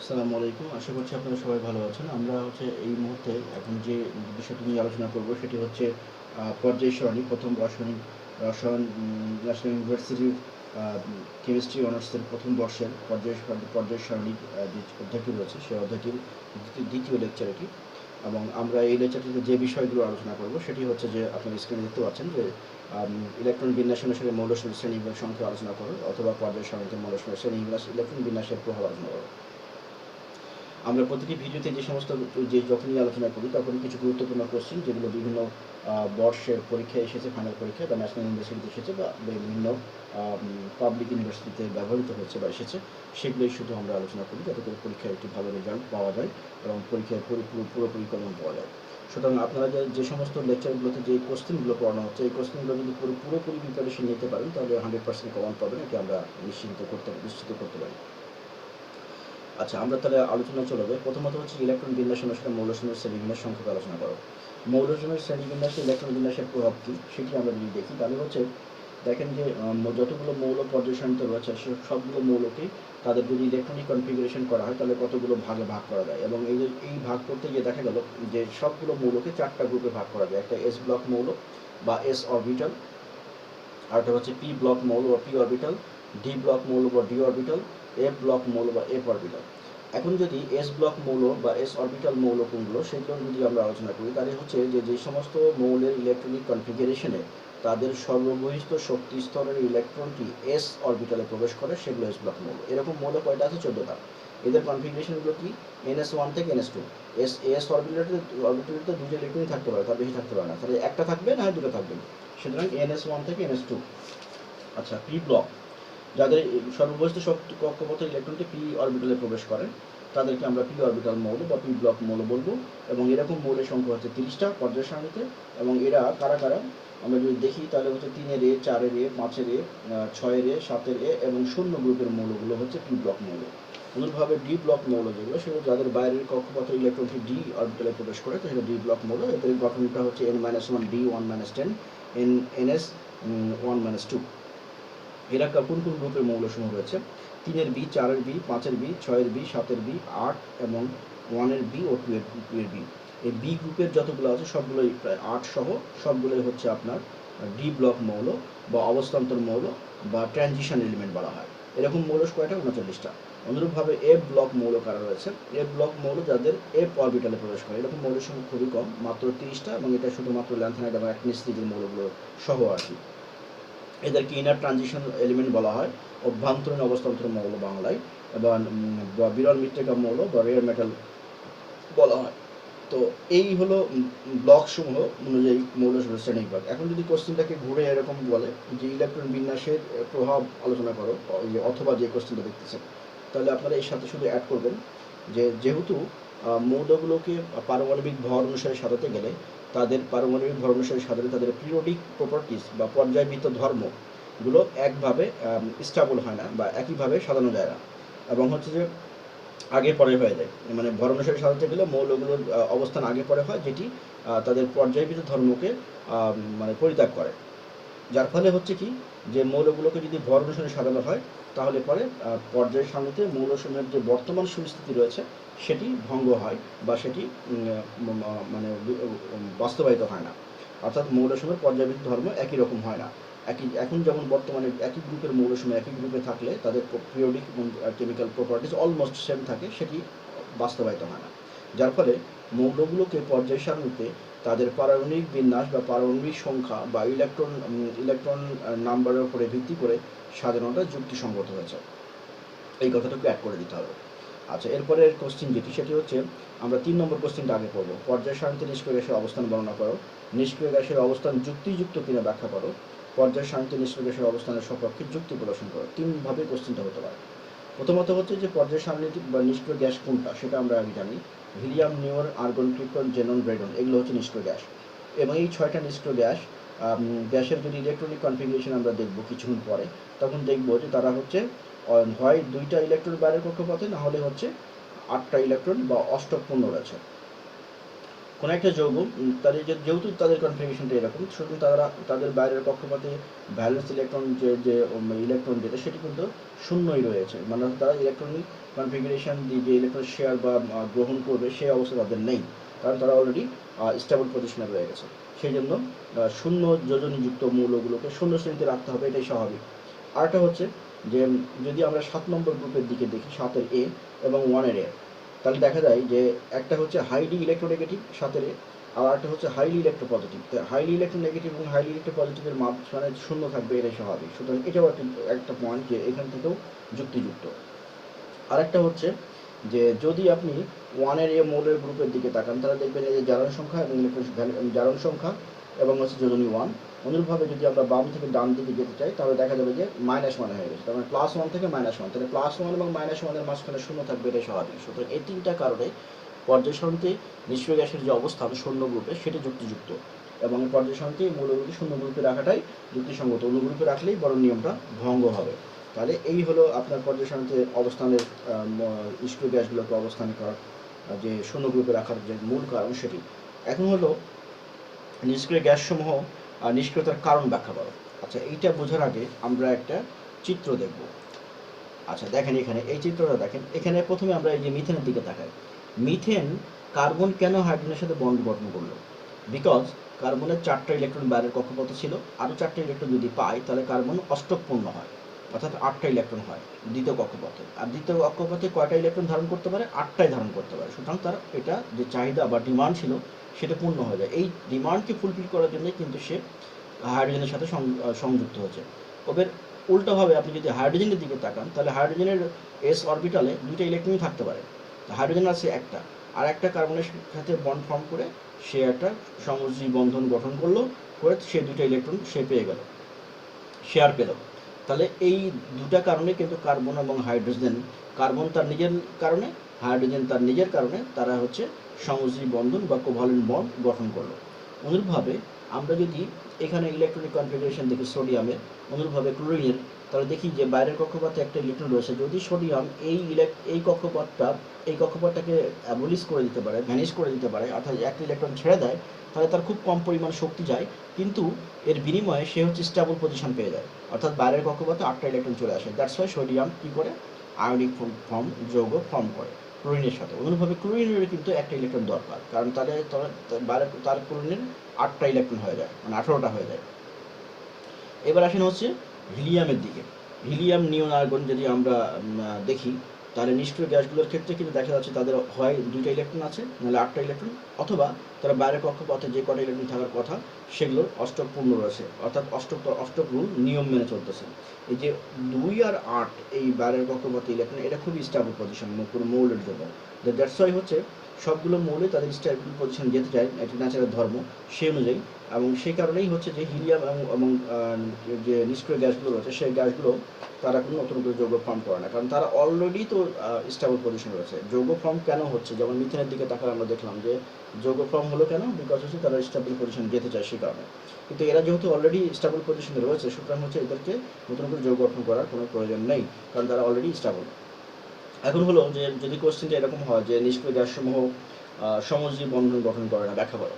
আসসালামু আলাইকুম। আশা করছি আপনারা সবাই ভালো আছেন। আমরা এই মুহূর্তে এখন যে বিষয়টি নিয়ে আলোচনা করব সেটি হচ্ছে পর্যায় সারণী। প্রথম রাসায়নিক রসায়ন ন্যাশনাল ইউনিভার্সিটির কেমিস্ট্রি অনার্সের প্রথম বর্ষের পর্যায় সারণীর যে অধ্যায়টি রয়েছে সেই অধ্যায়টির দ্বিতীয় লেকচার এটি। এবং আমরা এই লেকচারটিতে যে বিষয়গুলো আলোচনা করব সেটি হচ্ছে যে আপনারা স্ক্রিনে দেখতে পাচ্ছেন যে ইলেকট্রন বিন্যাস অনুসারে মৌল শ্রেণীবিন্যাস সংখ্যা আলোচনা করো, অথবা পর্যায় সারণীতে মৌল শ্রেণীবিন্যাস ইলেকট্রন বিন্যাসের প্রভাব আলোচনা করো। আমরা প্রতিটি ভিডিওতে যখনই আলোচনা করি তখনই কিছু গুরুত্বপূর্ণ কোশ্চেন যেগুলো বিভিন্ন বর্ষের পরীক্ষায় এসেছে, ফাইনাল পরীক্ষায় বা ন্যাশনাল ইউনিভার্সিটিতে এসেছে বা বিভিন্ন পাবলিক ইউনিভার্সিটিতে ব্যবহৃত হয়েছে বা এসেছে, সেগুলোই শুধু আমরা আলোচনা করি যাতে করে পরীক্ষায় একটি ভালো রেজাল্ট পাওয়া যায় এবং পরীক্ষায় পুরোপুরি কমন পাওয়া যায়। সুতরাং আপনারা যে সমস্ত লেকচারগুলোতে যে কোশ্চেনগুলো পড়ানো হচ্ছে এই কোশ্চেনগুলো যদি পুরোপুরি প্রিপারেশন নিতে পারেন তাহলে 100% কমন পাবেন, এটি আমরা নিশ্চিত করতে পারি। আচ্ছা, আমরা তাহলে আলোচনায় চলে যাই। প্রথমত হচ্ছে ইলেকট্রন বিন্যাস অনুসারে মৌলসমূহের শ্রেণীবিন্যাস সংক্ষেপে আলোচনা করো। মৌলসমূহের শ্রেণীবিন্যাসে ইলেকট্রন বিন্যাসের প্রভাব কী সেটি আমরা যদি দেখি তাহলে দেখেন যে যতগুলো মৌল পর্যায় সারণীতে রয়েছে সবগুলো মৌলকেই তাদের যদি ইলেকট্রনিক কনফিগারেশন করা হয় তাহলে কতগুলো ভাগে ভাগ করা যায়, এবং এই ভাগ করতে গিয়ে দেখা গেল যে সবগুলো মৌলকে 4টা গ্রুপে ভাগ করা যায়। একটা এস ব্লক মৌল বা এস অরবিটাল, আরেকটা হচ্ছে পি ব্লক মৌল বা পি অরবিটাল, ডি ব্লক মৌল বা ডি অরবিটাল, এফ ব্লক মৌল বা এফ অরবিটাল। এখন যদি এস ব্লক মৌল বা এস অরবিটাল মৌল কোনগুলো সেগুলো যদি আমরা আলোচনা করি তাহলে যে সমস্ত মৌলের ইলেকট্রনিক কনফিগারেশনে তাদের সর্ববহিষ্ঠ শক্তি স্তরের ইলেকট্রনটি এস অরবিটালে প্রবেশ করে সেগুলো এস ব্লক মৌল। এরকম মৌল কয়টা আছে? 14টা। এদের কনফিগারেশনগুলো কি? NS1 থেকে NS2। এস অরবিটালে দুটো ইলেকট্রনই থাকতে পারে, তার বেশি থাকতে পারে না, তাহলে একটা থাকবে না হয় দুটো থাকবে। সুতরাং NS1 থেকে NS2। আচ্ছা, পি ব্লক, যাদের সর্ববহিষ্ঠ শক্তি কক্ষপথ ইলেকট্রনটি পি অরবিটালে প্রবেশ করে তাদেরকে আমরা পি অরবিটাল মৌল বা পি ব্লক মৌল বলবো। এবং এরকম মৌলের সংখ্যা হচ্ছে 30টা পর্যায় সারণীতে। এবং এরা কারা কারা আমরা যদি দেখি তাহলে 3-এর এ, 4-এর এ, 5-এর এ, 6-এর এ, 7-এর এ এবং 0 গ্রুপের মৌলগুলো হচ্ছে পি ব্লক মৌল। অনুরূপভাবে ডি ব্লক মৌল যেগুলো সেগুলো যাদের বাইরের কক্ষপথ ইলেকট্রনটি ডি অরবিটালে প্রবেশ করে তো সেটা ডি ব্লক মৌল। এদের গঠনটা হচ্ছে n-1 d 1-10 ns 1-2। এরা কোন কোন গ্রুপের মৌলসমূহ রয়েছে? 3-এর বি, 4-এর বি, 5-এর বি, 6-এর বি, 7-এর বি, 8 এবং 1-এর বি ও 2-এর বি। এই বি গ্রুপের যতগুলো আছে সবগুলোই প্রায় 8 সহ সবগুলোই হচ্ছে আপনার ডি ব্লক মৌল বা অবস্থান্তর মৌল বা ট্রানজিশন এলিমেন্ট বলা হয়। এরকম মৌল কয়টা? 39টা। অনুরূপভাবে এফ ব্লক মৌল কারা রয়েছে? এফ ব্লক মৌল যাদের এফ অরবিটালে প্রবেশ করে। এরকম মৌলের সংখ্যা খুবই কম, মাত্র 30টা, এবং এটা শুধুমাত্র ল্যান্থানাইড এবং অ্যাক্টিনিয়াম সিরিজের মৌলগুলো সহ আর কি। এদেরকে ইনার ট্রানজিশন এলিমেন্ট বলা হয়, অভ্যন্তরীণ অবস্থান্তর মৌল বাংলায়, এবং বিরল মৃত্তিকা মৌল বা রেয়ার মেটাল বলা হয়। তো এই হলো ব্লক সমূহ অনুযায়ী মৌল শ্রেণী বিভাগ। এখন যদি কোশ্চেনটাকে ঘুরে এরকম বলে যে ইলেকট্রন বিন্যাসের প্রভাব আলোচনা করো, অথবা যে কোশ্চেনটা দেখতেছেন, তাহলে আপনারা এর সাথে শুধু অ্যাড করবেন যে যেহেতু মৌলগুলোকে পারমাণবিক ভর অনুসারে সাজাতে গেলে তাদের পারমাণবিক ভর অনুসারে সাজালে তাদের পিরিয়ডিক প্রপার্টিস বা পর্যায়বৃত্ত ধর্মগুলো একভাবে স্টেবল হয় না বা একইভাবে সাজানো যায় না, এবং যে আগে পরে হয়ে যায়। মানে ভর অনুসারে সাজাতে গেলে মৌলগুলোর অবস্থান আগে পরে হয়, যেটি তাদের পর্যায়বৃত্ত ধর্মকে মানে পরিত্যাগ করে। যার ফলে কি যে মৌলগুলোকে যদি ভর অনুসারে সাজানো হয় তাহলে পরে পর্যায় সারণীতে মৌলসমূহের যে বর্তমান সুস্থিতি রয়েছে সেটি ভঙ্গ হয় বা সেটি মানে বাস্তবায়িত হয় না। অর্থাৎ মৌলসমূহের পর্যায়বৃত্ত ধর্ম একই রকম হয় না। এখন যেমন বর্তমানে একই গ্রুপের মৌলসমূহ একই গ্রুপে থাকলে তাদের পিরিয়ডিক এবং কেমিক্যাল প্রপার্টিস অলমোস্ট সেম থাকে, সেটি বাস্তবায়িত হয় না। যার ফলে মৌলগুলোকে পর্যায় সারণীতে তাদের পারমাণবিক বিন্যাস বা পারমাণবিক সংখ্যা বা ইলেকট্রন নাম্বারের উপরে ভিত্তি করে সাজানোটা যুক্তিসঙ্গত হয়েছে। এই কথাটাকে অ্যাড করে দিতে হবে। আচ্ছা, এরপরে কোশ্চেন সেটি হচ্ছে আমরা 3 নম্বর কোশ্চেনটা আগে পড়ব। পর্যায় সারণীতে নিষ্ক্রিয় গ্যাসের অবস্থান বর্ণনা করো। নিষ্ক্রিয় গ্যাসের অবস্থান যুক্তিযুক্ত কিনা ব্যাখ্যা করো। পর্যায় সারণীতে নিষ্ক্রিয় গ্যাসের অবস্থানের সপক্ষে যুক্তি প্রদর্শন করো। 3ভাবে কোশ্চেনটা হতে পারে। প্রথমত যে পর্যায় সারণীতে বা নিষ্ক্রিয় গ্যাস কোনটা সেটা আমরা আগে জানি। হিলিয়াম, নিওর, আর্গন, ক্রিপ্টন, জেনন, ব্রেডন এগুলো হচ্ছে নিষ্ক্রিয় গ্যাস। এবং এই 6টা নিষ্ক্রিয় গ্যাসের যদি ইলেকট্রনিক কনফিগারেশন আমরা দেখব কিছুক্ষণ পরে, তখন দেখব যে তারা হয় 2টা ইলেকট্রন বাইরের কক্ষপথে, না হলে 8টা ইলেকট্রন বা অষ্টক পূর্ণ রয়েছে। কোনো একটা যৌগ তাদের যেহেতু তাদের কনফিগারেশনটা এরকম, সুতরাং তাদের বাইরের কক্ষপথে ভ্যালেন্স ইলেকট্রন যে ইলেকট্রন যেটা সেটি কিন্তু শূন্যই রয়েছে, মানে তারা ইলেকট্রনিক কনফিগারেশন দিয়ে যে ইলেকট্রন শেয়ার বা গ্রহণ করবে সেই অবস্থা তাদের নেই, কারণ তারা অলরেডি স্টেবল পজিশনে রয়ে গেছে। সেই জন্য শূন্য যোজনীযুক্ত মৌলগুলোকে শূন্য শ্রেণীতে রাখতে হবে, এটাই স্বাভাবিক। আরেকটা হচ্ছে যে যদি আমরা 7 নম্বর গ্রুপের দিকে দেখি, 7-এর এ এবং 1-এর এ, তাহলে দেখা যায় যে একটা হচ্ছে হাইলি ইলেকট্রোনেগেটিভ 7-এর এ, আর একটা হচ্ছে হাইলি ইলেকট্রোপজিটিভ। হাইলি ইলেকট্রোনেগেটিভ এবং হাইলি ইলেকট্রোপজিটিভের মাঝখানে শূন্য থাকবে, এটাই স্বাভাবিক। সুতরাং এটাও একটা পয়েন্ট যে এখান থেকেও যুক্তিযুক্ত। আরেকটা হচ্ছে যে যদি আপনি 1-এর এ মৌলের গ্রুপের দিকে তাকান, তাহলে দেখবেন এই যে জারণ সংখ্যা এবং জারণ সংখ্যা এবং হচ্ছে যোজনী 1। অনুরূপভাবে যদি আমরা বাম থেকে ডান দিকে যেতে চাই, তাহলে দেখা যাবে যে -1 হয়ে গেছে, তার মানে +1 থেকে -1, তাহলে +1 এবং -1-এর মাঝখানে শূন্য থাকবে, এটাই স্বাভাবিক। সুতরাং এই 3টা কারণে পর্যায় সারণীতে নিষ্ক্রিয় গ্যাসের যে অবস্থান শূন্য গ্রুপে সেটি যুক্তিযুক্ত, এবং পর্যায় সারণীতে মৌলগুলি শূন্য গ্রুপে রাখাটাই যুক্তিসঙ্গত। অন্য গ্রুপে রাখলেই বড় নিয়মটা ভঙ্গ হবে। তাহলে এই হলো আপনার পর্যায় সারণীতে অবস্থানের নিষ্ক্রিয় গ্যাসগুলোকে অবস্থান করার যে শূন্য গ্রুপে রাখার যে মূল কারণ সেটি। এখন হলো নিষ্ক্রিয় গ্যাসসমূহ নিষ্ক্রিয়তার কারণ ব্যাখ্যা করো। আচ্ছা, এইটা বোঝার আগে আমরা একটা চিত্র দেখব। আচ্ছা দেখেন, এখানে এই চিত্রটা দেখেন, এখানে প্রথমে আমরা এই যে মিথেনের দিকে তাকাই। মিথেন কার্বন কেন হাইড্রোজেনের সাথে বন্ড গঠন করলো? বিকজ কার্বনের 4টা ইলেকট্রন বাইরের কক্ষপথে ছিল, আরও 4টা ইলেকট্রন যদি পায় তাহলে কার্বন অষ্টকপূর্ণ হয়, অর্থাৎ 8টা ইলেকট্রন হয় দ্বিতীয় কক্ষপথে। আর দ্বিতীয় কক্ষপথে কয়টা ইলেকট্রন ধারণ করতে পারে? 8টাই ধারণ করতে পারে। সুতরাং তার এটা যে চাহিদা বা ডিমান্ড ছিল সেটা পূর্ণ হয়ে যায়। এই ডিমান্ডকে ফুলফিল করার জন্য কিন্তু সে হাইড্রোজেনের সাথে সংযুক্ত হয়েছে। ওদের উল্টোভাবে আপনি যদি হাইড্রোজেনের দিকে তাকান, তাহলে হাইড্রোজেনের এস অরবিটালে 2টা ইলেকট্রনই থাকতে পারে। হাইড্রোজেন আছে একটা, আর একটা কার্বনের সাথে বন্ড ফর্ম করে সে একটা সমযোজী বন্ধন গঠন করলো, করে সে 2টা ইলেকট্রন সে পেয়ে গেল, শেয়ার পেল। তাহলে এই দুটা কারণে কিন্তু কার্বন এবং হাইড্রোজেন, কার্বন তার নিজের কারণে, হাইড্রোজেন তার নিজের কারণে তারা হচ্ছে সমযোজী বন্ধন বা কোভালেন্ট বন্ড গঠন করলো। অনুরূপভাবে আমরা যদি এখানে ইলেকট্রনিক কনফিগারেশন দেখি সোডিয়ামের, অনুরূপভাবে ক্লোরিনের, তাহলে দেখি যে বাইরের কক্ষপথে একটা ইলেকট্রন রয়েছে। যদি সোডিয়াম এই কক্ষপথটাকে অ্যাবলিশ করে দিতে পারে, ভ্যানিশ করে দিতে পারে, অর্থাৎ একটা ইলেকট্রন ছেড়ে দেয়, তাহলে তার খুব কম পরিমাণ শক্তি যায়, কিন্তু এর বিনিময়ে সে হচ্ছে স্টেবল পজিশন পেয়ে যায়, অর্থাৎ বাইরের কক্ষপথে 8টা ইলেকট্রন চলে আসে। দ্যাটস ওয়াই সোডিয়াম কী করে আয়নিক ফর্ম যৌগ ফর্ম করে ক্লোরিনের সাথে। অনুরূপভাবে ক্লোরিনের কিন্তু একটা ইলেকট্রন দরকার, কারণ তাহলে বাইরে তার ক্লোরিনের 8টা ইলেকট্রন হয়ে যায়, মানে 18টা হয়ে যায়। এবার আসেন হচ্ছে হিলিয়ামের দিকে। হিলিয়াম, নিয়ন, আর্গন যদি আমরা দেখি, তাহলে নিষ্ক্রিয় গ্যাসগুলোর ক্ষেত্রে কিন্তু দেখা যাচ্ছে তাদের হয় 2টা ইলেকট্রন আছে, নাহলে 8টা ইলেকট্রন, অথবা তারা বাইরের কক্ষপথে যে কটা ইলেকট্রন থাকার কথা সেগুলোর অষ্টক পূর্ণ রয়েছে, অর্থাৎ অষ্টক রুল নিয়ম মেনে চলতেছে। এই যে 2 আর 8 এই বাইরের কক্ষপথে ইলেকট্রন, এটা খুবই স্টেবল পজিশন পুরো মৌলের জন্য। দ্যাটস ওয়াই হচ্ছে সবগুলো মৌলে তাদের স্টেবল পজিশন যেতে চায়, এটা ন্যাচারাল ধর্ম সেই অনুযায়ী। এবং সেই কারণেই হচ্ছে যে হিলিয়াম এবং যে নিষ্ক্রিয় গ্যাসগুলো রয়েছে সেই গ্যাসগুলো তারা কোনো নতুন করে যৌগ ফর্ম করে না, কারণ তারা অলরেডি তো স্টেবল পজিশনে রয়েছে। যৌগ ফর্ম কেন হচ্ছে, যেমন মিথেনের দিকে তাকালে আমরা দেখলাম যে যৌগ ফর্ম হলো কেন, বিকজ হচ্ছে তারা স্টেবল পজিশন যেতে চায় সেই কারণে। কিন্তু এরা যেহেতু অলরেডি স্টেবল পজিশনে রয়েছে, সুতরাং হচ্ছে এদেরকে নতুন করে যৌগ গঠন করার কোনো প্রয়োজন নেই, কারণ তারা অলরেডি স্টেবল। এখন হলো যে যদি কোশ্চেনটা এরকম হয় যে নিষ্ক্রিয় গ্যাসসমূহ সমযোজী বন্ধন গঠন করে না, ব্যাখ্যা করো।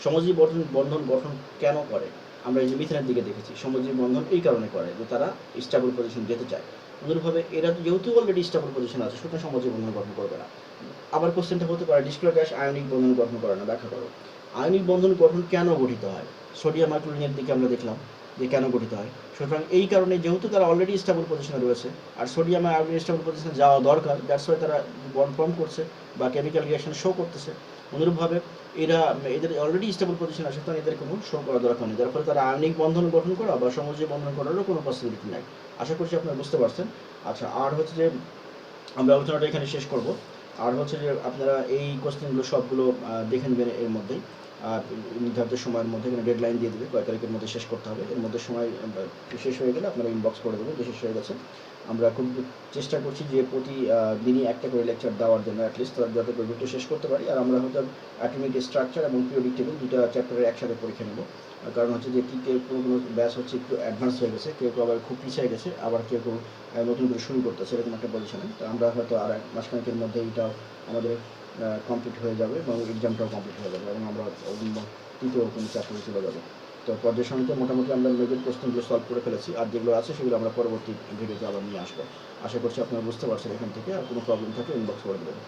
সমযোজী বন্ধন গঠন কেন করে? আমরা এই যে মিথেনের দিকে দেখেছি সমযোজী বন্ধন এই কারণে করে যে তারা স্টেবল পজিশন যেতে চায়। অনুরূপভাবে এরা যেহেতু অলরেডি স্টেবল পজিশন আছে, সুতরাং সমযোজী বন্ধন গঠন করবে না। আবার কোশ্চেনটা হতে পারে নিষ্ক্রিয় গ্যাস আয়নিক বন্ধন গঠন করে না, ব্যাখ্যা করো। আয়নিক বন্ধন গঠন কেন গঠিত হয়? সোডিয়াম আর ক্লোরিনের দিকে আমরা দেখলাম যে কেন গঠিত হয়। সুতরাং এই কারণে যেহেতু তারা অলরেডি স্টেবল পজিশনে রয়েছে, আর সোডিয়াম আর আয়োডিন স্টেবল পজিশনে যাওয়া দরকার, দ্যাটস ওয়াই তারা বন্ড ফর্ম করছে বা কেমিক্যাল রিঅ্যাকশন শো করতেছে। অনুরূপভাবে এদের অলরেডি স্টেবল পজিশন আছে, সুতরাং এদের কোনো শো করা দরকার নেই, যার ফলে তারা আয়নিক বন্ধন গঠন করা বা সমযোজী বন্ধন করারও কোনো পসিবিলিটি নাই। আশা করছি আপনারা বুঝতে পারছেন। আচ্ছা, আর হচ্ছে যে আমরা আলোচনাটা এখানে শেষ করব। আর হচ্ছে যে আপনারা এই কোশ্চেনগুলো সবগুলো দেখে নেবেন এর মধ্যেই, আর নির্ধারিত সময়ের মধ্যে এখানে ডেডলাইন দিয়ে দেবে কয় তারিখের মধ্যে শেষ করতে হবে। এর মধ্যে সময় শেষ হয়ে গেলে আপনারা ইনবক্স করে দেবেন যে শেষ হয়ে গেছে। আমরা খুব চেষ্টা করছি যে প্রতি দিনই একটা করে লেকচার দেওয়ার জন্য, অ্যাটলিস্ট যাতে করে দুটো শেষ করতে পারি। আর আমরা হয়তো অ্যাটমিক স্ট্রাকচার এবং পিরিয়ডিক টেবিল 2টা চ্যাপ্টারে একসাথে পরীক্ষা নেব। কারণ হচ্ছে যে কেউ কোনো ব্যাচ হচ্ছে একটু অ্যাডভান্স হয়ে গেছে, কেউ আবার খুব পিছিয়ে গেছে, আবার কেউ নতুন করে শুরু করতেছে, এরকম একটা পজিশনে। তো আমরা হয়তো আর এক মাসখানেকের মধ্যে এটা আমাদের কমপ্লিট হয়ে যাবে এবং এক্সামটাও কমপ্লিট হয়ে যাবে এবং আমরা তৃতীয় কোনো চ্যাপ্টারে চলে যাবো। তো পর্যায় সারণীতে মোটামুটি আমরা মেজর প্রশ্নগুলো সলভ করে ফেলেছি, আর যেগুলো আছে সেগুলো আমরা পরবর্তী ভিডিওতে আবার নিয়ে আসবো। আশা করছি আপনারা বুঝতে পারছেন এখান থেকে, আর কোনো প্রবলেম থাকলে ইনবক্স করে দেবেন।